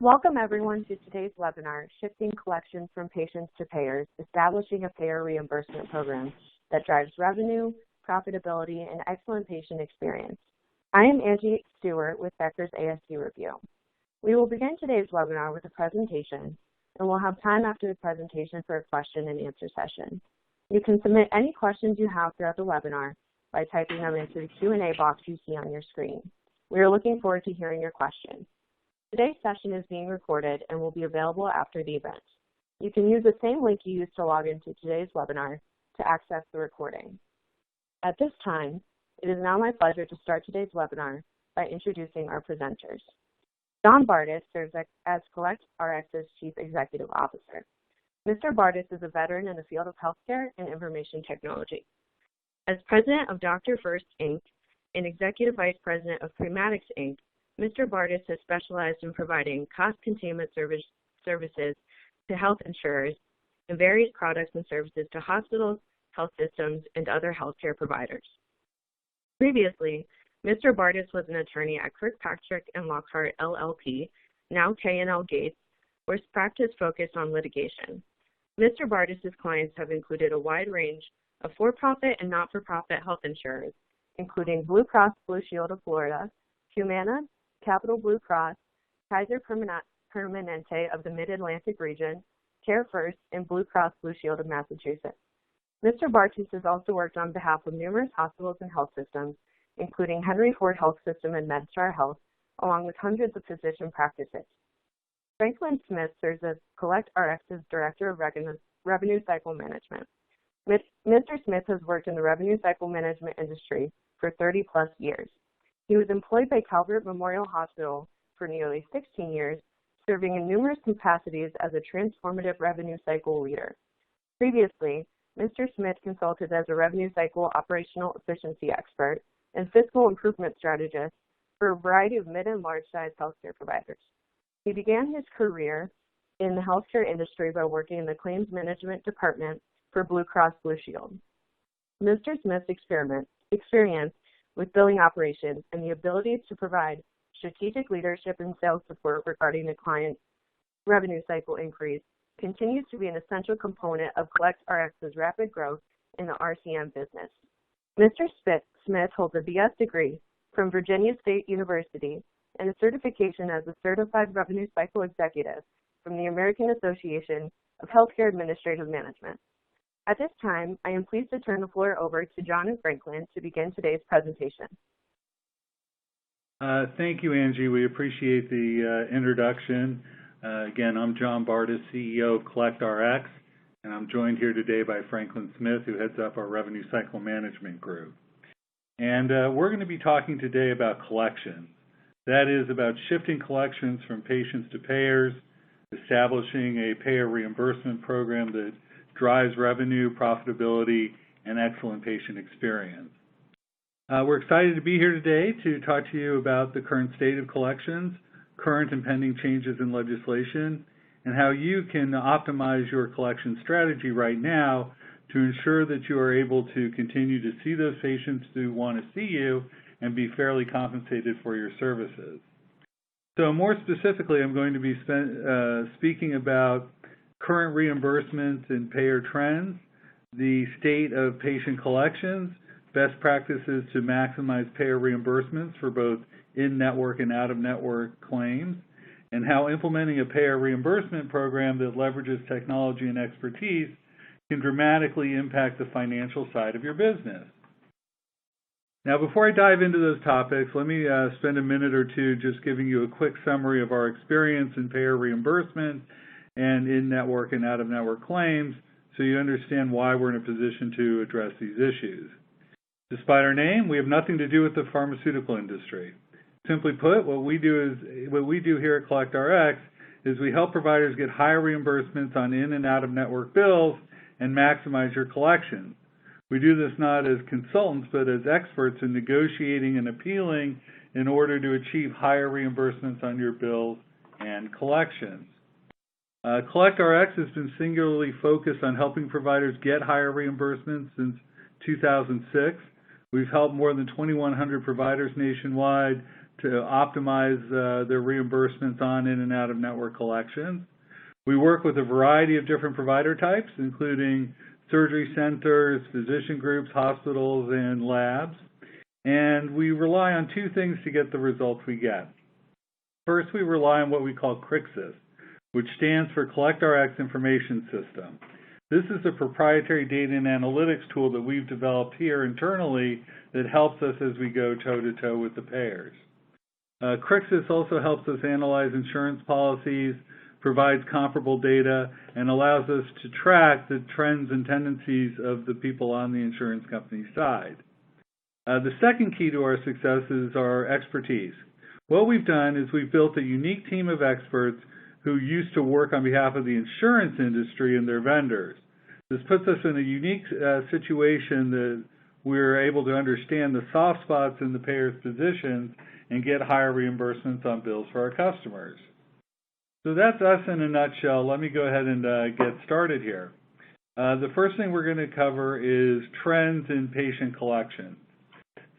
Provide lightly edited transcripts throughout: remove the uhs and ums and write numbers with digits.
Welcome everyone to today's webinar, Shifting Collections from Patients to Payors, Establishing a Payer Reimbursement Program that Drives Revenue, Profitability, and Excellent Patient Experience. I am Angie Stewart with Becker's ASC Review. We will begin today's webinar with a presentation, and we'll have time after the presentation for a question and answer session. You can submit any questions you have throughout the webinar by typing them into the Q&A box you see on your screen. We are looking forward to hearing your questions. Today's session is being recorded and will be available after the event. You can use the same link you used to log into today's webinar to access the recording. At this time, it is now my pleasure to start today's webinar by introducing our presenters. John Bardis serves as CollectRx's Chief Executive Officer. Mr. Bardis is a veteran in the field of healthcare and information technology. As president of Dr. First, Inc. and executive vice president of Prematics, Inc., Mr. Bardis has specialized in providing cost containment services to health insurers and various products and services to hospitals, health systems, and other healthcare providers. Previously, Mr. Bardis was an attorney at Kirkpatrick and Lockhart LLP, now K&L Gates, where his practice focused on litigation. Mr. Bardis' clients have included a wide range of for-profit and not-for-profit health insurers, including Blue Cross Blue Shield of Florida, Humana, Capital Blue Cross, Kaiser Permanente of the Mid-Atlantic region, CareFirst, and Blue Cross Blue Shield of Massachusetts. Mr. Bardis has also worked on behalf of numerous hospitals and health systems, including Henry Ford Health System and MedStar Health, along with hundreds of physician practices. Franklin Smith serves as CollectRx's Director of Revenue Cycle Management. Mr. Smith has worked in the revenue cycle management industry for 30-plus years. He was employed by Calvert Memorial Hospital for nearly 16 years, serving in numerous capacities as a transformative revenue cycle leader. Previously, Mr. Smith consulted as a revenue cycle operational efficiency expert and fiscal improvement strategist for a variety of mid- and large-sized healthcare providers. He began his career in the healthcare industry by working in the claims management department for Blue Cross Blue Shield. Mr. Smith's experience with billing operations and the ability to provide strategic leadership and sales support regarding the client's revenue cycle increase continues to be an essential component of CollectRx's rapid growth in the RCM business. Mr. Smith holds a BS degree from Virginia State University and a certification as a Certified Revenue Cycle Executive from the American Association of Healthcare Administrative Management. At this time, I am pleased to turn the floor over to John and Franklin to begin today's presentation. Thank you, Angie. We appreciate the introduction. Again, I'm John Bardis, CEO of CollectRx, and I'm joined here today by Franklin Smith, who heads up our Revenue Cycle Management Group. And we're going to be talking today about collections. That is about shifting collections from patients to payers, establishing a payer reimbursement program that drives revenue, profitability, and excellent patient experience. We're excited to be here today to talk to you about the current state of collections, current and pending changes in legislation, and how you can optimize your collection strategy right now to ensure that you are able to continue to see those patients who want to see you and be fairly compensated for your services. So more specifically, I'm going to be speaking about current reimbursements and payer trends, the state of patient collections, best practices to maximize payer reimbursements for both in-network and out-of-network claims, and how implementing a payer reimbursement program that leverages technology and expertise can dramatically impact the financial side of your business. Now, before I dive into those topics, let me spend a minute or two just giving you a quick summary of our experience in payer reimbursement and in-network and out-of-network claims so you understand why we're in a position to address these issues. Despite our name, we have nothing to do with the pharmaceutical industry. Simply put, what we do here at CollectRx is we help providers get higher reimbursements on in- and out-of-network bills and maximize your collections. We do this not as consultants, but as experts in negotiating and appealing in order to achieve higher reimbursements on your bills and collections. CollectRx has been singularly focused on helping providers get higher reimbursements since 2006. We've helped more than 2,100 providers nationwide to optimize their reimbursements on in and out of network collections. We work with a variety of different provider types, including surgery centers, physician groups, hospitals, and labs. And we rely on two things to get the results we get. First, we rely on what we call CRIXIS, which stands for CollectRx Information System. This is a proprietary data and analytics tool that we've developed here internally that helps us as we go toe-to-toe with the payers. CRIXIS also helps us analyze insurance policies, provides comparable data, and allows us to track the trends and tendencies of the people on the insurance company side. The second key to our success is our expertise. What we've done is we've built a unique team of experts who used to work on behalf of the insurance industry and their vendors. This puts us in a unique situation that we're able to understand the soft spots in the payer's positions and get higher reimbursements on bills for our customers. So that's us in a nutshell. Let me go ahead and get started here. The first thing we're going to cover is trends in patient collection.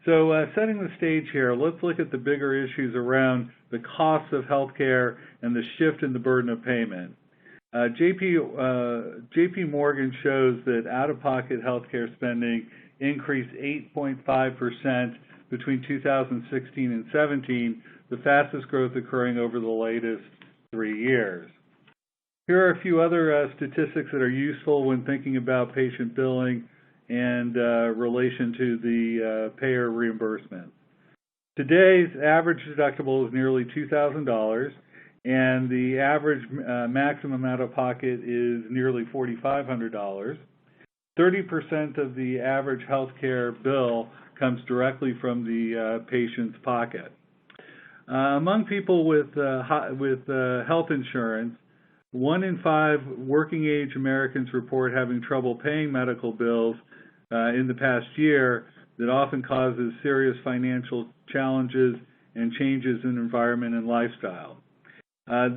So setting the stage here, let's look at the bigger issues around the costs of healthcare and the shift in the burden of payment. JP Morgan shows that out-of-pocket healthcare spending increased 8.5% between 2016 and 17, the fastest growth occurring over the latest 3 years. Here are a few other statistics that are useful when thinking about patient billing and relation to the payer reimbursement. Today's average deductible is nearly $2,000, and the average maximum out-of-pocket is nearly $4,500. 30% of the average healthcare bill comes directly from the patient's pocket. Among people with health insurance, 1 in 5 working-age Americans report having trouble paying medical bills in the past year that often causes serious financial challenges and changes in environment and lifestyle.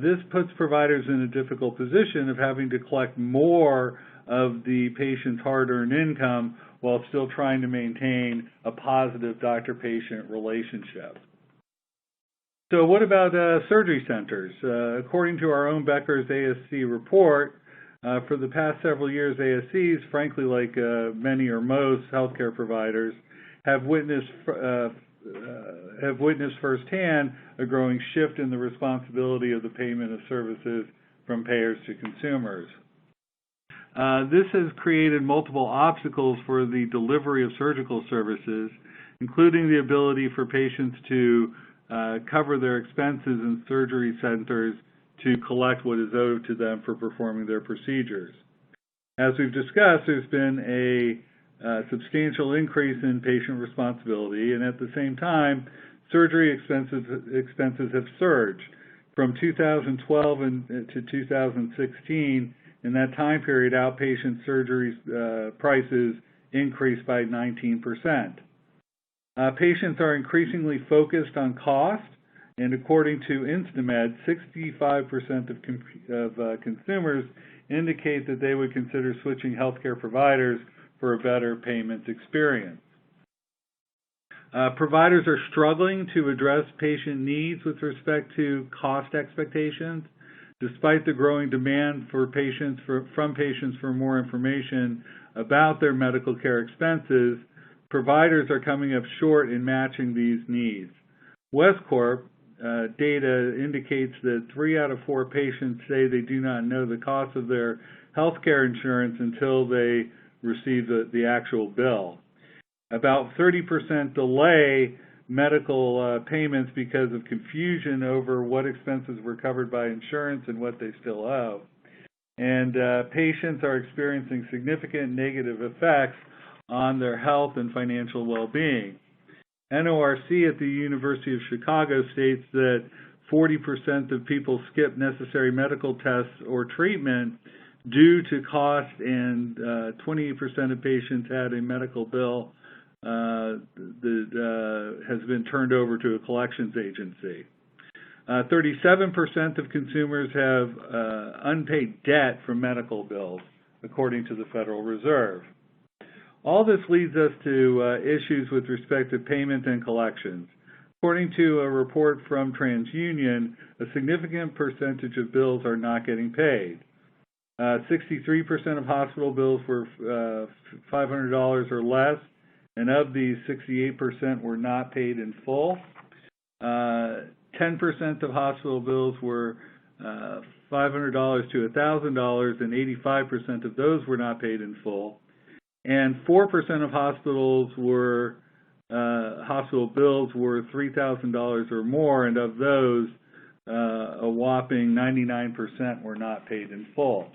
This puts providers in a difficult position of having to collect more of the patient's hard-earned income while still trying to maintain a positive doctor-patient relationship. So what about surgery centers? According to our own Becker's ASC report, for the past several years, ASCs, frankly, like many or most healthcare providers, have witnessed firsthand a growing shift in the responsibility of the payment of services from payers to consumers. This has created multiple obstacles for the delivery of surgical services, including the ability for patients to cover their expenses in surgery centers to collect what is owed to them for performing their procedures. As we've discussed, there's been a substantial increase in patient responsibility, and at the same time, surgery expenses have surged. From 2012 to 2016, in that time period, outpatient surgery prices increased by 19%. Patients are increasingly focused on cost, and according to Instamed, 65% of consumers indicate that they would consider switching healthcare providers for a better payment experience. Providers are struggling to address patient needs with respect to cost expectations. Despite the growing demand from patients for more information about their medical care expenses, providers are coming up short in matching these needs. WestCorp data indicates that 3 out of 4 patients say they do not know the cost of their health care insurance until they receive the actual bill. About 30% delay medical payments because of confusion over what expenses were covered by insurance and what they still owe. And patients are experiencing significant negative effects on their health and financial well-being. NORC at the University of Chicago states that 40% of people skip necessary medical tests or treatment due to cost, and 28% of patients had a medical bill that has been turned over to a collections agency. 37% of consumers have unpaid debt from medical bills, according to the Federal Reserve. All this leads us to issues with respect to payment and collections. According to a report from TransUnion, a significant percentage of bills are not getting paid. 63% of hospital bills were $500 or less, and of these, 68% were not paid in full. 10% of hospital bills were $500 to $1,000, and 85% of those were not paid in full. And 4% of hospital bills were $3,000 or more, and of those, a whopping 99% were not paid in full.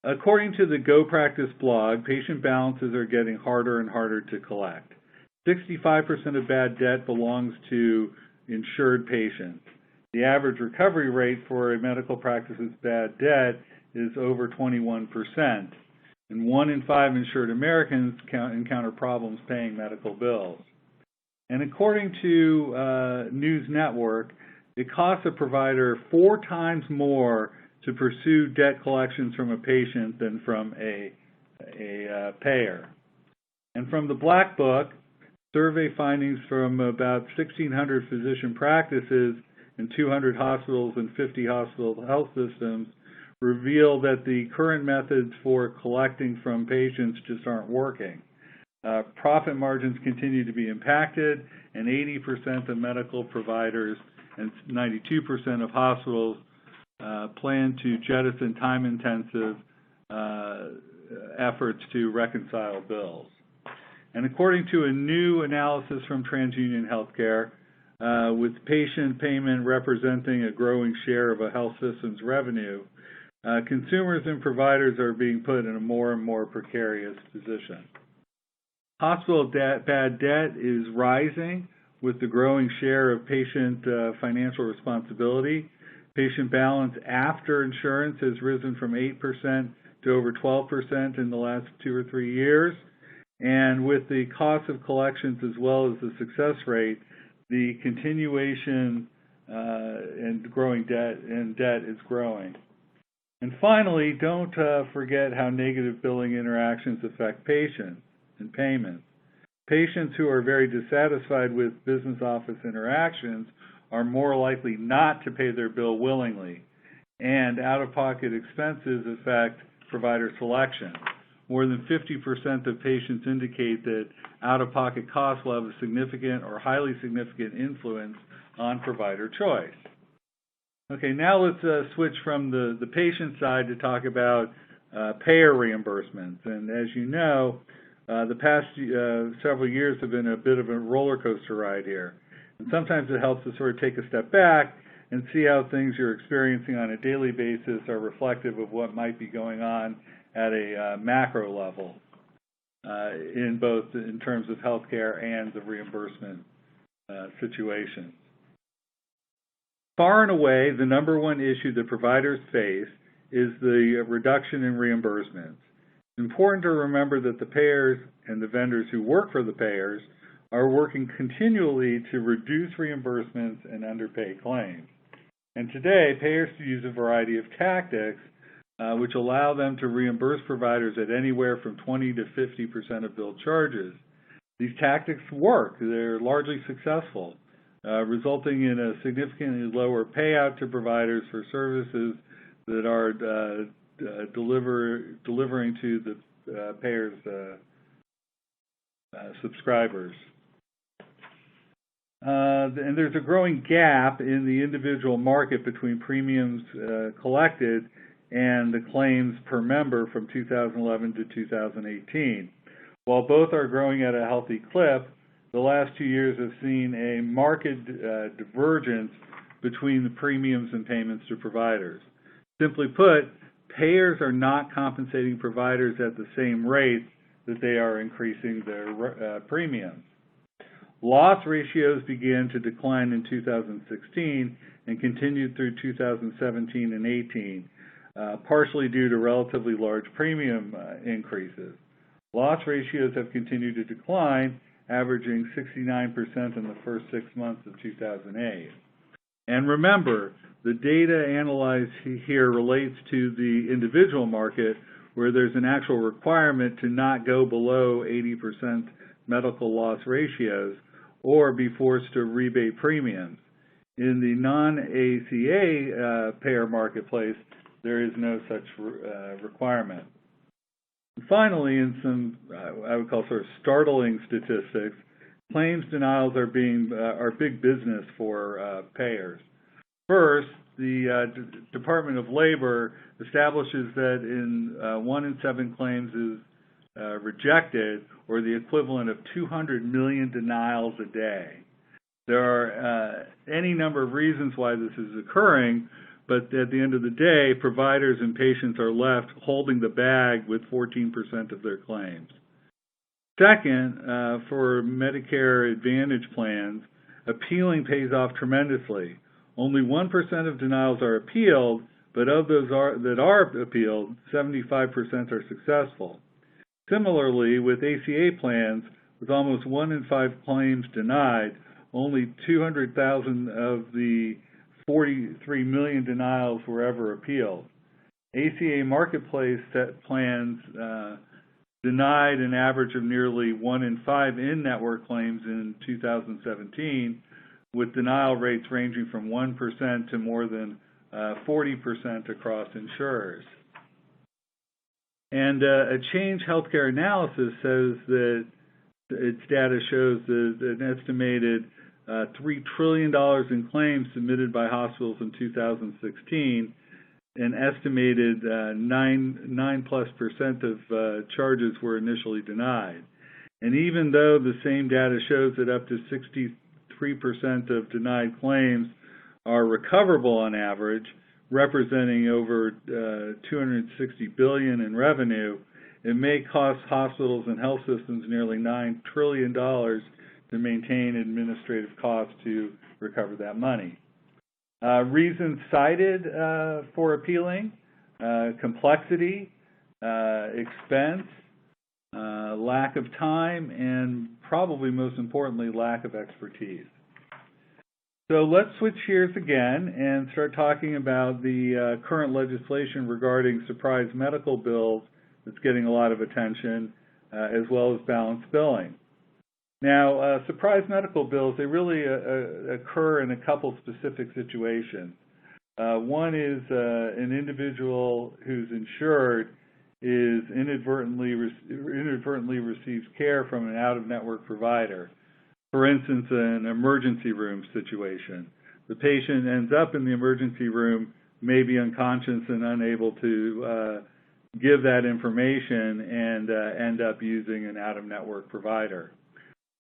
According to the Go Practice blog, patient balances are getting harder and harder to collect. 65% of bad debt belongs to insured patients. The average recovery rate for a medical practice's bad debt is over 21%, and 1 in 5 insured Americans encounter problems paying medical bills. And according to News Network, it costs a provider 4 times more to pursue debt collections from a patient than from a payer. And from the Black Book, survey findings from about 1,600 physician practices and 200 hospitals and 50 hospital health systems reveal that the current methods for collecting from patients just aren't working. Profit margins continue to be impacted, and 80% of medical providers and 92% of hospitals plan to jettison time-intensive efforts to reconcile bills. And according to a new analysis from TransUnion Healthcare, with patient payment representing a growing share of a health system's revenue, consumers and providers are being put in a more and more precarious position. Hospital bad debt is rising with the growing share of patient financial responsibility. Patient balance after insurance has risen from 8% to over 12% in the last 2 or 3 years. And with the cost of collections as well as the success rate, the continuation and growing debt is growing. And finally, don't forget how negative billing interactions affect patients and payments. Patients who are very dissatisfied with business office interactions are more likely not to pay their bill willingly, and out-of-pocket expenses affect provider selection. More than 50% of patients indicate that out-of-pocket costs will have a significant or highly significant influence on provider choice. Okay, now let's switch from the patient side to talk about payer reimbursements. And as you know, the past several years have been a bit of a roller coaster ride here. And sometimes it helps to sort of take a step back and see how things you're experiencing on a daily basis are reflective of what might be going on at a macro level in terms of healthcare and the reimbursement situation. Far and away, the number one issue that providers face is the reduction in reimbursements. It's important to remember that the payers and the vendors who work for the payers are working continually to reduce reimbursements and underpay claims. And today, payers use a variety of tactics which allow them to reimburse providers at anywhere from 20 to 50% of billed charges. These tactics work. They're largely successful, resulting in a significantly lower payout to providers for services that are delivering to the payers' subscribers. And there's a growing gap in the individual market between premiums collected and the claims per member from 2011 to 2018. While both are growing at a healthy clip, the last 2 years have seen a marked divergence between the premiums and payments to providers. Simply put, payers are not compensating providers at the same rate that they are increasing their premiums. Loss ratios began to decline in 2016 and continued through 2017 and 18, partially due to relatively large premium increases. Loss ratios have continued to decline, averaging 69% in the first 6 months of 2008. And remember, the data analyzed here relates to the individual market, where there's an actual requirement to not go below 80% medical loss ratios, or be forced to rebate premiums. In the non-ACA payer marketplace, there is no such requirement. And finally, in some I would call sort of startling statistics, claims denials are big business for payers. First, the Department of Labor establishes that in 1 in 7 claims is rejected, or the equivalent of 200 million denials a day. There are any number of reasons why this is occurring, but at the end of the day, providers and patients are left holding the bag with 14% of their claims. Second, for Medicare Advantage plans, appealing pays off tremendously. Only 1% of denials are appealed, but of those that are appealed, 75% are successful. Similarly, with ACA plans, with almost 1 in 5 claims denied, only 200,000 of the 43 million denials were ever appealed. ACA marketplace plans denied an average of nearly 1 in 5 in-network claims in 2017, with denial rates ranging from 1% to more than 40% across insurers. And a Change Healthcare analysis says that its data shows that an estimated $3 trillion in claims submitted by hospitals in 2016, an estimated 9+% of charges were initially denied. And even though the same data shows that up to 63% of denied claims are recoverable on average, representing over $260 billion in revenue, it may cost hospitals and health systems nearly $9 trillion to maintain administrative costs to recover that money. Reasons cited for appealing: complexity, expense, lack of time, and probably most importantly, lack of expertise. So let's switch gears again and start talking about the current legislation regarding surprise medical bills that's getting a lot of attention, as well as balanced billing. Now, surprise medical bills, they really occur in a couple specific situations. One is an individual who's insured is inadvertently receives care from an out-of-network provider. For instance, an emergency room situation. The patient ends up in the emergency room, may be unconscious and unable to give that information, and end up using an out-of-network provider.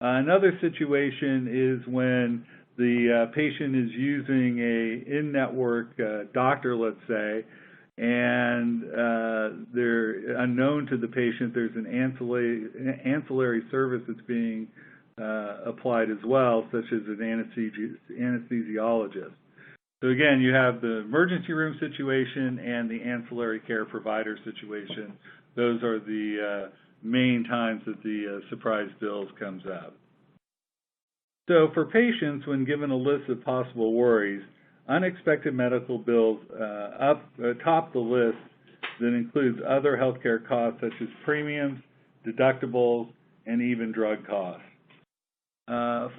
Another situation is when the patient is using a in-network doctor, let's say, and they're unknown to the patient, there's an ancillary service that's being applied as well, such as an anesthesiologist. So again, you have the emergency room situation and the ancillary care provider situation. Those are the main times that the surprise bills comes up. So for patients, when given a list of possible worries, unexpected medical bills top the list that includes other healthcare costs such as premiums, deductibles, and even drug costs.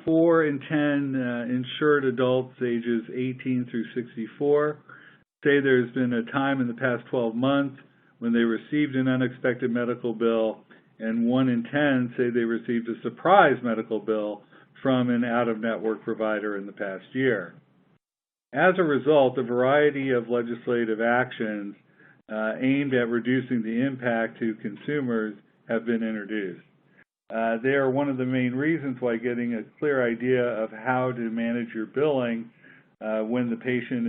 4 in 10 insured adults ages 18 through 64 say there's been a time in the past 12 months when they received an unexpected medical bill, and 1 in 10 say they received a surprise medical bill from an out-of-network provider in the past year. As a result, a variety of legislative actions aimed at reducing the impact to consumers have been introduced. They are one of the main reasons why getting a clear idea of how to manage your billing when the patient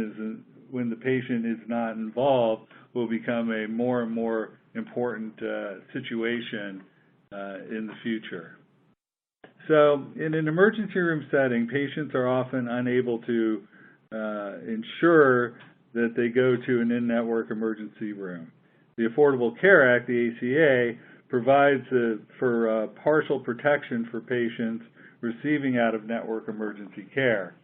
is not involved will become a more and more important situation in the future. So, in an emergency room setting, patients are often unable to ensure that they go to an in-network emergency room. The Affordable Care Act, the ACA, provides for partial protection for patients receiving out-of-network emergency care.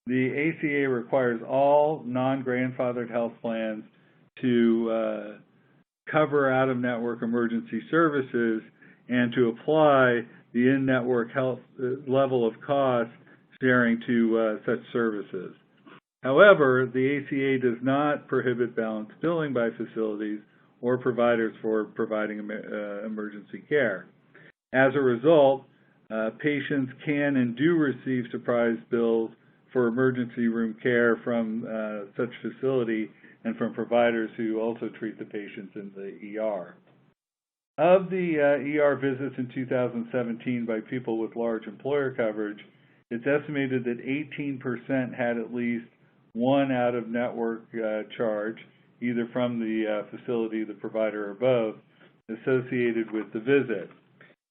The ACA requires all non-grandfathered health plans to cover out-of-network emergency services and to apply the in-network health level of cost sharing to such services. However, the ACA does not prohibit balanced billing by facilities or providers for providing emergency care. As a result, patients can and do receive surprise bills for emergency room care from such facility and from providers who also treat the patients in the ER. Of the ER visits in 2017 by people with large employer coverage, it's estimated that 18% had at least one out-of-network charge, either from the facility, the provider, or both, associated with the visit.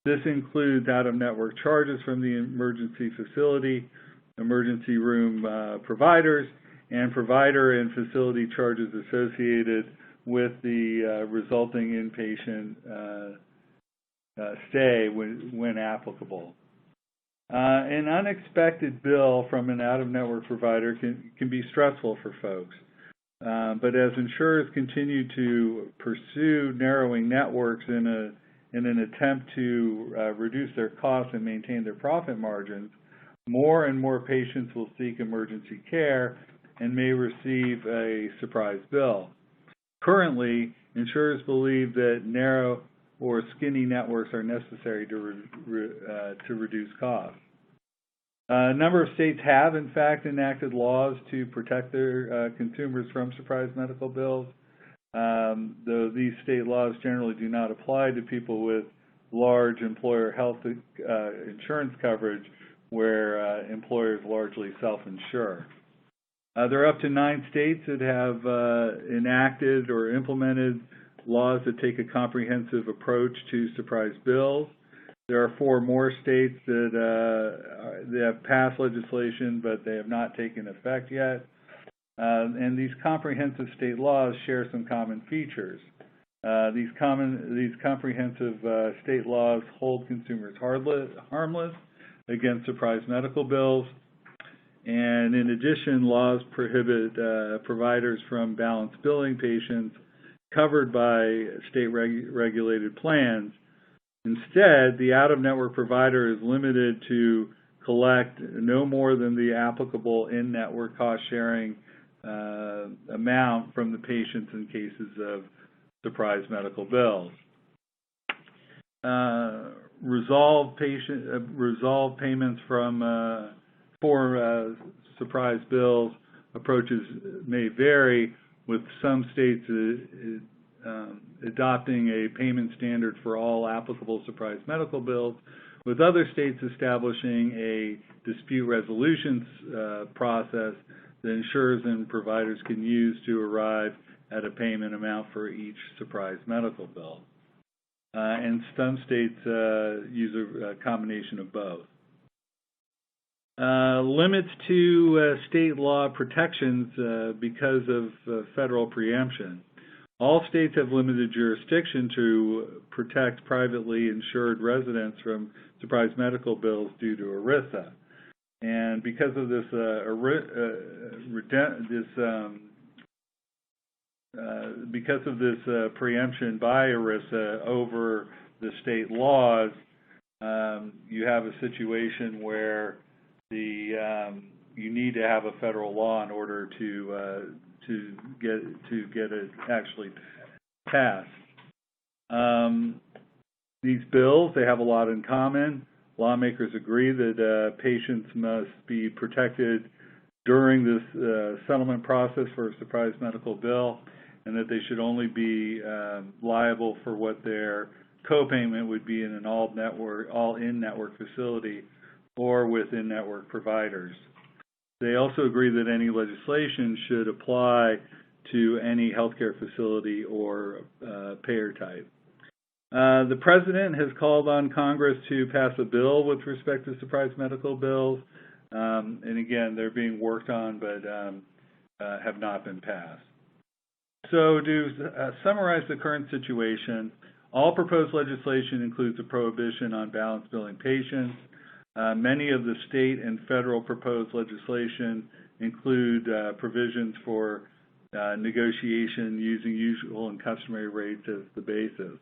This includes out-of-network charges from the emergency facility, emergency room providers, and provider and facility charges associated with the resulting inpatient stay when applicable. An unexpected bill from an out-of-network provider can be stressful for folks. But as insurers continue to pursue narrowing networks in an attempt to reduce their costs and maintain their profit margins, more and more patients will seek emergency care and may receive a surprise bill. Currently, insurers believe that narrow or skinny networks are necessary to reduce costs. A number of states have, in fact, enacted laws to protect their consumers from surprise medical bills, though these state laws generally do not apply to people with large employer health insurance coverage where employers largely self-insure. There are up to 9 states that have enacted or implemented laws that take a comprehensive approach to surprise bills. There are 4 more states that have passed legislation, but they have not taken effect yet. And these comprehensive state laws share some common features. These comprehensive state laws hold consumers harmless against surprise medical bills. And in addition, laws prohibit providers from balanced billing patients covered by state-regulated plans. Instead, the out-of-network provider is limited to collect no more than the applicable in-network cost-sharing amount from the patients in cases of surprise medical bills. Resolve payments for surprise bills approaches may vary, with some states adopting a payment standard for all applicable surprise medical bills, with other states establishing a dispute resolution process that insurers and providers can use to arrive at a payment amount for each surprise medical bill. And some states use a combination of both. Limits to state law protections because of federal preemption. All states have limited jurisdiction to protect privately insured residents from surprise medical bills due to ERISA. And because of this preemption by ERISA over the state laws, you have a situation where you need to have a federal law in order to get it actually passed. These bills, they have a lot in common. Lawmakers agree that patients must be protected during this settlement process for a surprise medical bill, and that they should only be liable for what their copayment would be in an all-in-network facility or with in-network providers. They also agree that any legislation should apply to any healthcare facility or payer type. The President has called on Congress to pass a bill with respect to surprise medical bills, and again, they're being worked on but have not been passed. So to summarize the current situation, all proposed legislation includes a prohibition on balance billing patients. Many of the state and federal proposed legislation include provisions for negotiation using usual and customary rates as the basis.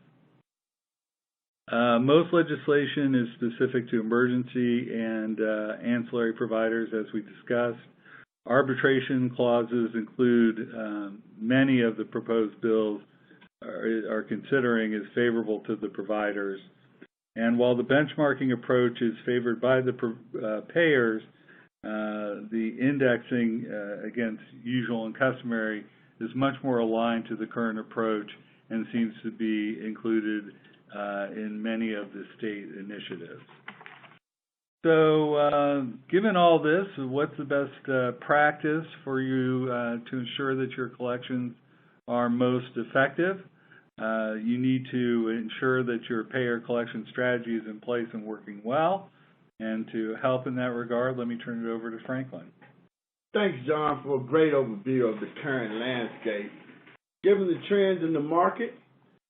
Most legislation is specific to emergency and ancillary providers, as we discussed. Arbitration clauses include many of the proposed bills are considering as favorable to the providers. And while the benchmarking approach is favored by the payers, the indexing against usual and customary is much more aligned to the current approach and seems to be included in many of the state initiatives. So given all this, what's the best practice for you to ensure that your collections are most effective? You need to ensure that your payer collection strategy is in place and working well. And to help in that regard, let me turn it over to Franklin. Thanks, John, for a great overview of the current landscape. Given the trends in the market,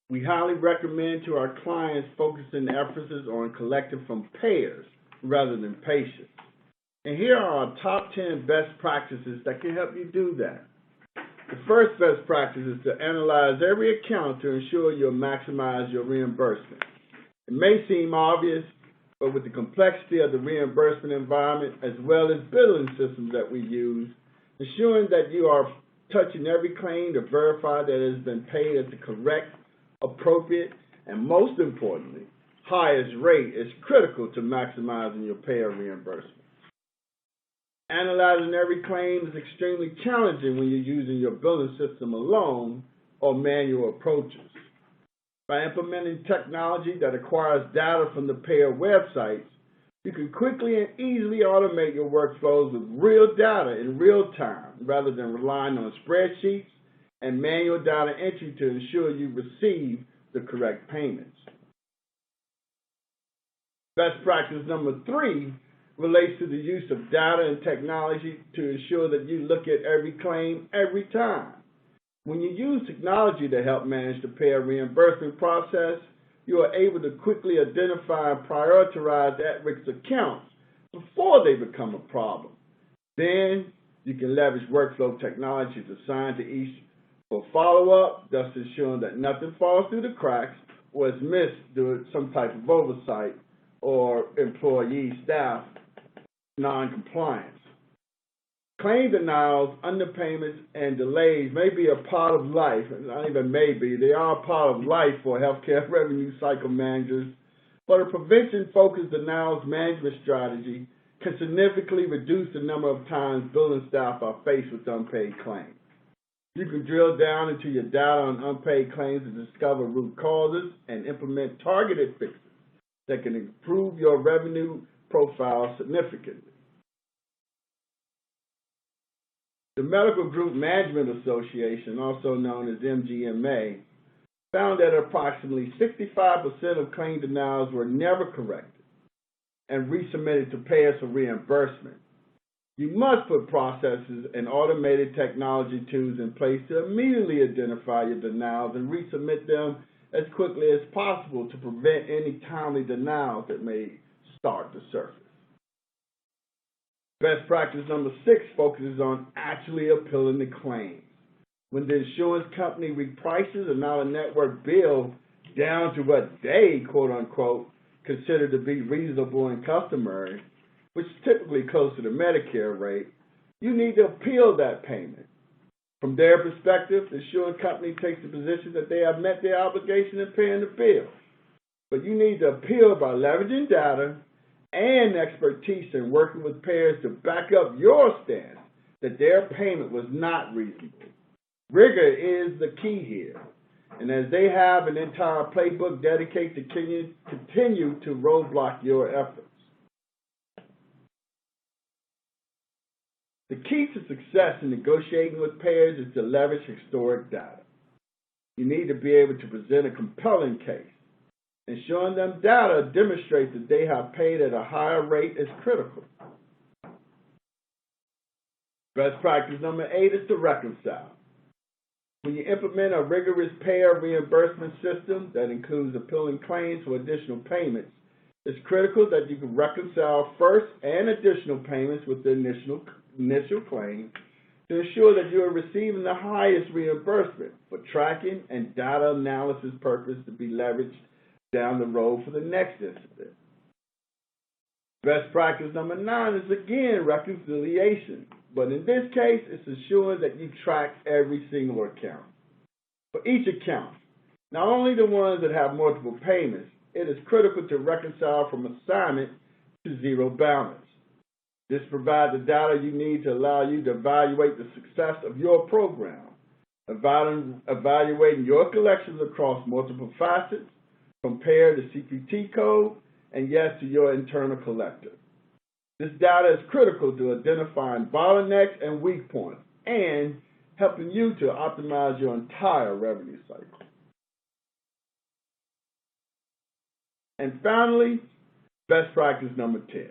we highly recommend to our clients focusing emphasis on collecting from payers rather than patients. And here are our top 10 best practices that can help you do that. The first best practice is to analyze every account to ensure you'll maximize your reimbursement. It may seem obvious, but with the complexity of the reimbursement environment as well as billing systems that we use, ensuring that you are touching every claim to verify that it has been paid at the correct, appropriate, and most importantly, highest rate is critical to maximizing your payer reimbursement. Analyzing every claim is extremely challenging when you're using your billing system alone or manual approaches. By implementing technology that acquires data from the payer websites, you can quickly and easily automate your workflows with real data in real time rather than relying on spreadsheets and manual data entry to ensure you receive the correct payments. Best practice number 3 relates to the use of data and technology to ensure that you look at every claim every time. When you use technology to help manage the payer reimbursement process, you are able to quickly identify and prioritize at-risk accounts before they become a problem. Then you can leverage workflow technologies assigned to each for follow-up, thus ensuring that nothing falls through the cracks or is missed due to some type of oversight or employee staff non-compliance. Claim denials, underpayments, and delays may be a part of life, and not even maybe, they are a part of life for healthcare revenue cycle managers, but a prevention-focused denials management strategy can significantly reduce the number of times billing staff are faced with unpaid claims. You can drill down into your data on unpaid claims to discover root causes and implement targeted fixes that can improve your revenue profile significantly. The Medical Group Management Association, also known as MGMA, found that approximately 65% of claim denials were never corrected and resubmitted to payers for reimbursement. You must put processes and automated technology tools in place to immediately identify your denials and resubmit them as quickly as possible to prevent any timely denials that may start to surface. Best practice number 6 focuses on actually appealing the claims. When the insurance company reprices an out-of-network bill down to what they, quote-unquote, consider to be reasonable and customary, which is typically close to the Medicare rate, you need to appeal that payment. From their perspective, the insurance company takes the position that they have met their obligation in paying the bill. But you need to appeal by leveraging data and expertise in working with payers to back up your stance that their payment was not reasonable. Rigor is the key here, and as they have an entire playbook dedicated to continue to roadblock your efforts. The key to success in negotiating with payers is to leverage historic data. You need to be able to present a compelling case, and showing them data demonstrates that they have paid at a higher rate is critical. Best practice number 8 is to reconcile. When you implement a rigorous payer reimbursement system that includes appealing claims for additional payments, it's critical that you can reconcile first and additional payments with the initial claim to ensure that you are receiving the highest reimbursement for tracking and data analysis purpose to be leveraged down the road for the next incident. Best practice number 9 is again reconciliation, but in this case, it's ensuring that you track every single account. For each account, not only the ones that have multiple payments, it is critical to reconcile from assignment to zero balance. This provides the data you need to allow you to evaluate the success of your program, evaluating your collections across multiple facets, compare the CPT code, and yes, to your internal collector. This data is critical to identifying bottlenecks and weak points and helping you to optimize your entire revenue cycle. And finally, best practice number 10.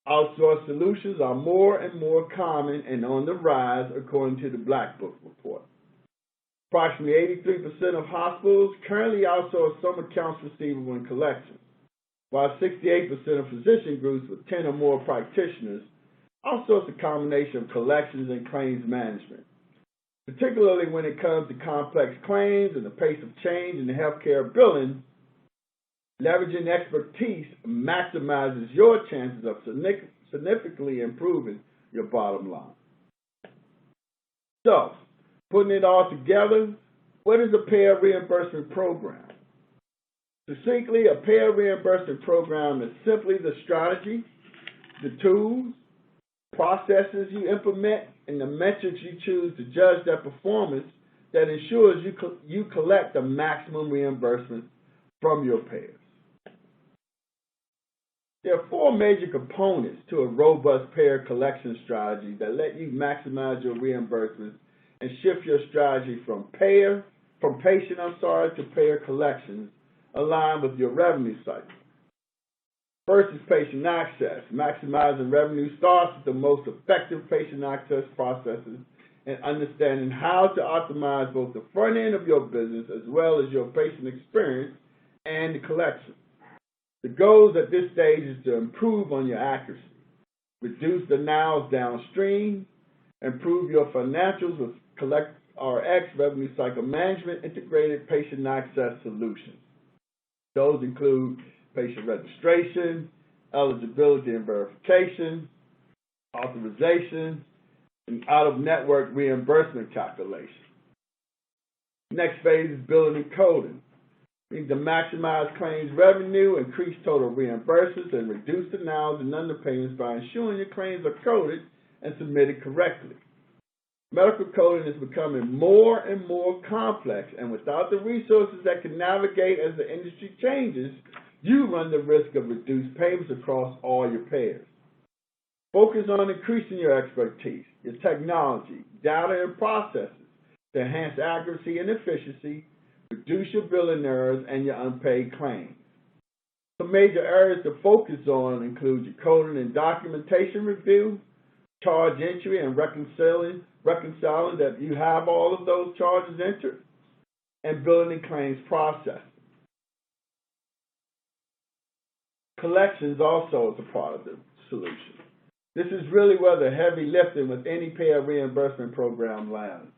Outsourced solutions are more and more common and on the rise according to the Black Book report. Approximately 83% of hospitals currently outsource some accounts receivable and collections, while 68% of physician groups with 10 or more practitioners outsource a combination of collections and claims management, particularly when it comes to complex claims and the pace of change in the healthcare billing. Leveraging expertise maximizes your chances of significantly improving your bottom line. So, putting it all together, what is a payer reimbursement program? Succinctly, a payer reimbursement program is simply the strategy, the tools, processes you implement, and the metrics you choose to judge their performance that ensures you collect the maximum reimbursement from your payers. There are 4 major components to a robust payer collection strategy that let you maximize your reimbursements and shift your strategy from patient to payer collections aligned with your revenue cycle. First is patient access. Maximizing revenue starts with the most effective patient access processes and understanding how to optimize both the front end of your business as well as your patient experience and the collection. The goals at this stage is to improve on your accuracy, reduce the nows downstream, improve your financials with CollectRx Revenue Cycle Management Integrated Patient Access Solutions. Those include patient registration, eligibility and verification, authorization, and out-of-network reimbursement calculation. Next phase is billing and coding. We need to maximize claims revenue, increase total reimbursements, and reduce the nows and underpayments by ensuring your claims are coded and submitted correctly. Medical coding is becoming more and more complex, and without the resources that can navigate as the industry changes, you run the risk of reduced payments across all your payers. Focus on increasing your expertise, your technology, data, and processes to enhance accuracy and efficiency, reduce your billing errors, and your unpaid claims. Some major areas to focus on include your coding and documentation review, charge entry and reconciling that you have all of those charges entered, and billing and claims processing. Collections also is a part of the solution. This is really where the heavy lifting with any payer reimbursement program lands.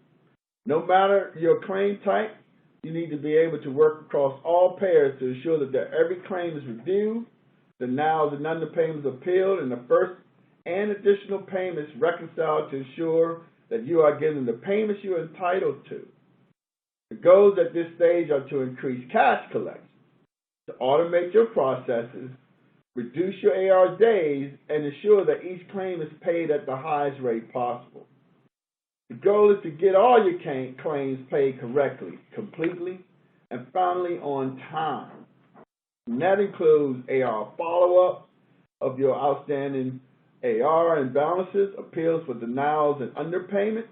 No matter your claim type, you need to be able to work across all payers to ensure that every claim is reviewed, the nows and underpayments appealed, and the first and additional payments reconciled to ensure that you are getting the payments you are entitled to. The goals at this stage are to increase cash collections, to automate your processes, reduce your AR days, and ensure that each claim is paid at the highest rate possible. The goal is to get all your claims paid correctly, completely, and finally on time. And that includes AR follow-up of your outstanding AR and balances, appeals for denials and underpayments,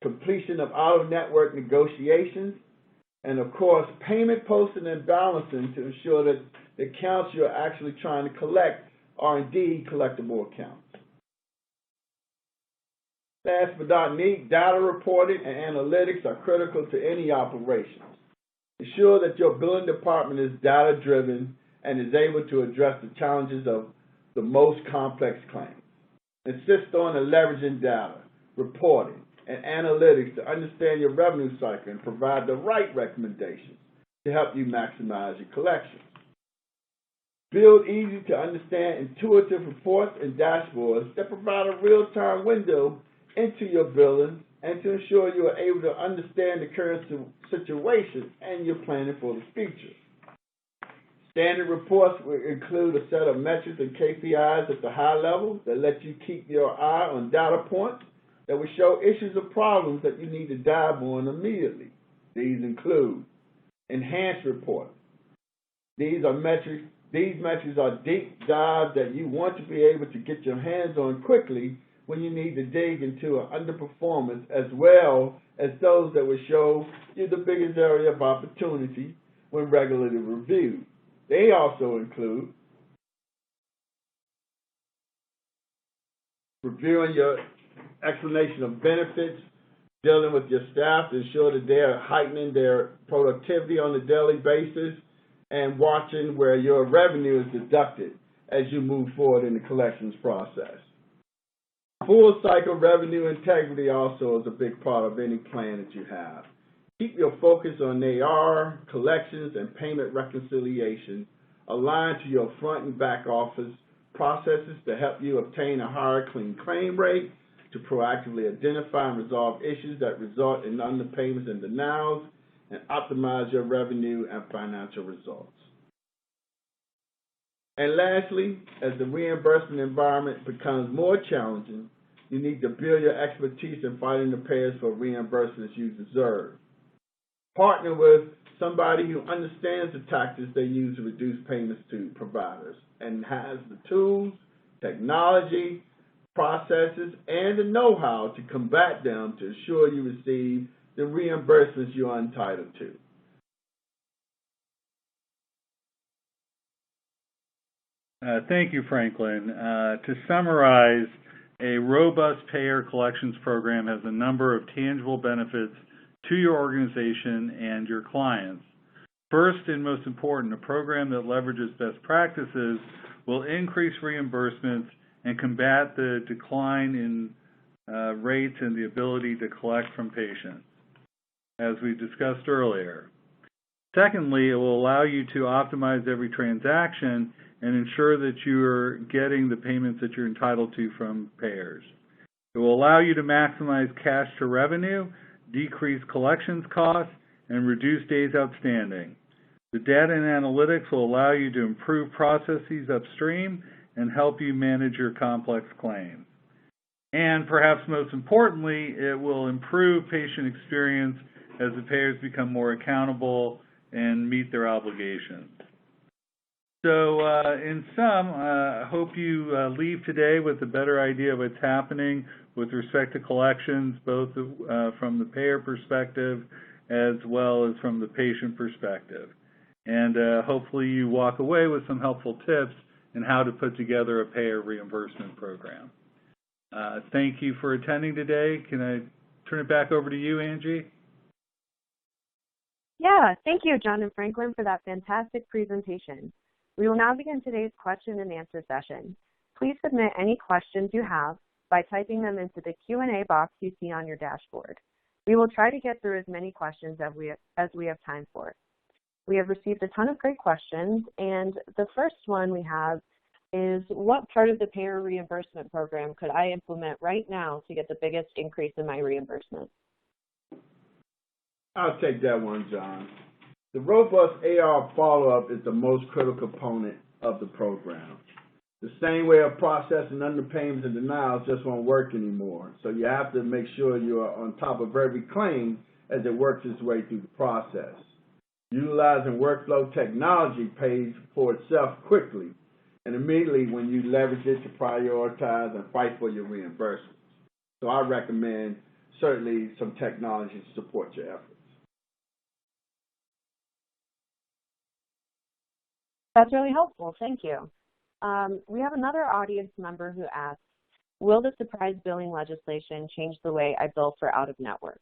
completion of out-of-network negotiations, and of course, payment posting and balancing to ensure that the accounts you're actually trying to collect are indeed collectible accounts. Last but not least, data reporting and analytics are critical to any operations. Ensure that your billing department is data-driven and is able to address the challenges of the most complex claims. Insist on leveraging data, reporting, and analytics to understand your revenue cycle and provide the right recommendations to help you maximize your collections. Build easy to understand intuitive reports and dashboards that provide a real-time window into your billing and to ensure you are able to understand the current situation and you're planning for the future. Standard reports will include a set of metrics and KPIs at the high level that let you keep your eye on data points that will show issues or problems that you need to dive on immediately. These include enhanced reports. These metrics are deep dives that you want to be able to get your hands on quickly when you need to dig into an underperformance, as well as those that will show you the biggest area of opportunity when regularly reviewed. They also include reviewing your explanation of benefits, dealing with your staff to ensure that they're heightening their productivity on a daily basis, and watching where your revenue is deducted as you move forward in the collections process. Full cycle revenue integrity also is a big part of any plan that you have. Keep your focus on AR, collections, and payment reconciliation aligned to your front and back office processes to help you obtain a higher clean claim rate, to proactively identify and resolve issues that result in underpayments and denials, and optimize your revenue and financial results. And lastly, as the reimbursement environment becomes more challenging, you need to build your expertise in fighting the payers for reimbursements you deserve. Partner with somebody who understands the tactics they use to reduce payments to providers and has the tools, technology, processes, and the know-how to combat them to ensure you receive the reimbursements you are entitled to. Thank you, Franklin. To summarize, a robust payer collections program has a number of tangible benefits to your organization and your clients. First and most important, a program that leverages best practices will increase reimbursements and combat the decline in rates and the ability to collect from patients, as we discussed earlier. Secondly, it will allow you to optimize every transaction and ensure that you are getting the payments that you're entitled to from payers. It will allow you to maximize cash to revenue, decrease collections costs, and reduce days outstanding. The data and analytics will allow you to improve processes upstream and help you manage your complex claims. And perhaps most importantly, it will improve patient experience as the payers become more accountable and meet their obligations. So in sum, I hope you leave today with a better idea of what's happening with respect to collections, both from the payer perspective as well as from the patient perspective. And hopefully you walk away with some helpful tips in how to put together a payer reimbursement program. Thank you for attending today. Can I turn it back over to you, Angie? Yeah, thank you, John and Franklin, for that fantastic presentation. We will now begin today's question and answer session. Please submit any questions you have by typing them into the Q&A box you see on your dashboard. We will try to get through as many questions as we have time for. We have received a ton of great questions, and the first one we have is, what part of the payer reimbursement program could I implement right now to get the biggest increase in my reimbursement? I'll take that one, John. The robust AR follow-up is the most critical component of the program. The same way of processing underpayments and denials just won't work anymore. So you have to make sure you are on top of every claim as it works its way through the process. Utilizing workflow technology pays for itself quickly and immediately when you leverage it to prioritize and fight for your reimbursements. So I recommend certainly some technology to support your efforts. That's really helpful. Thank you. We have another audience member who asks, will the surprise billing legislation change the way I bill for out-of-network?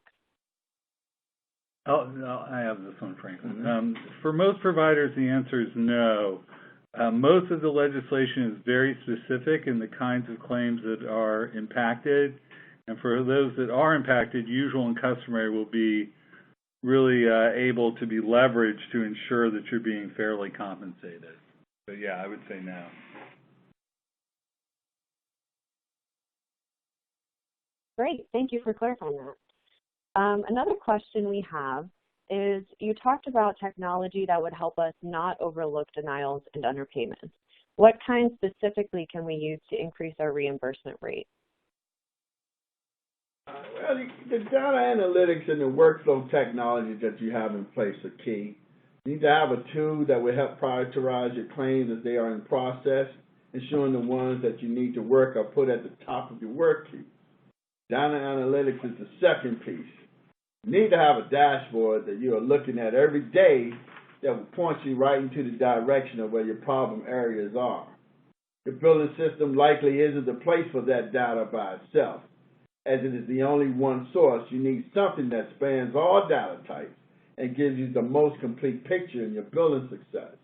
Oh, no, I have this one, Franklin. For most providers, the answer is no. Most of the legislation is very specific in the kinds of claims that are impacted. And for those that are impacted, usual and customary will be really able to be leveraged to ensure that you're being fairly compensated. But yeah, I would say no. Great, thank you for clarifying that. Another question we have is, you talked about technology that would help us not overlook denials and underpayments. What kind specifically can we use to increase our reimbursement rate? Well, the data analytics and the workflow technologies that you have in place are key. You need to have a tool that will help prioritize your claims as they are in process, ensuring the ones that you need to work are put at the top of your work queue. Data analytics is the second piece. You need to have a dashboard that you are looking at every day that will point you right into the direction of where your problem areas are. Your billing system likely isn't the place for that data by itself. As it is the only one source, you need something that spans all data types and gives you the most complete picture in your billing success.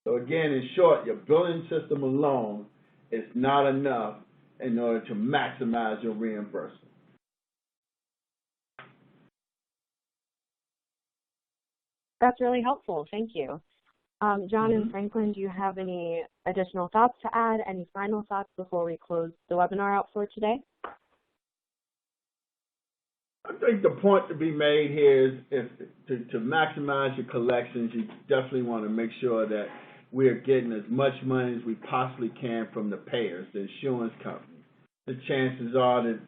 So again, in short, your billing system alone is not enough in order to maximize your reimbursement. That's really helpful, thank you. John and Franklin, do you have any additional thoughts to add? Any final thoughts before we close the webinar out for today? I think the point to be made here is to maximize your collections, you definitely want to make sure that we're getting as much money as we possibly can from the payers, the insurance company. The chances are that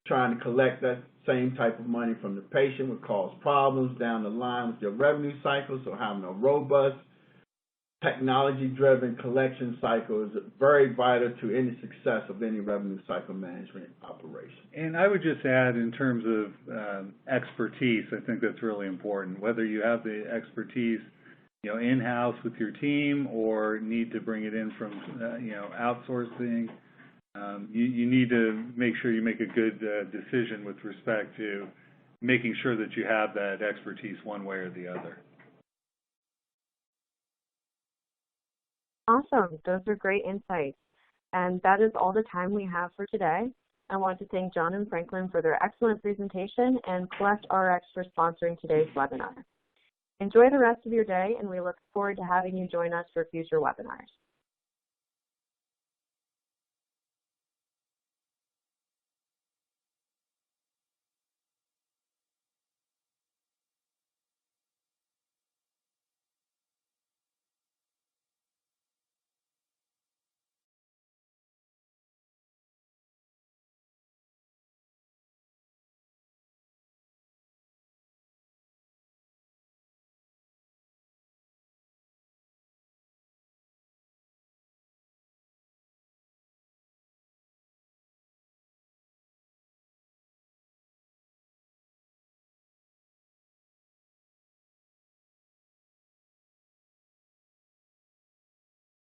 trying to collect that same type of money from the patient would cause problems down the line with your revenue cycle, so having a robust, technology-driven collection cycle is very vital to any success of any revenue cycle management operation. And I would just add, in terms of expertise, I think that's really important. Whether you have the expertise, in-house with your team, or need to bring it in from, outsourcing, you need to make sure you make a good decision with respect to making sure that you have that expertise one way or the other. Awesome. Those are great insights. And that is all the time we have for today. I want to thank John and Franklin for their excellent presentation and CollectRx for sponsoring today's webinar. Enjoy the rest of your day, and we look forward to having you join us for future webinars.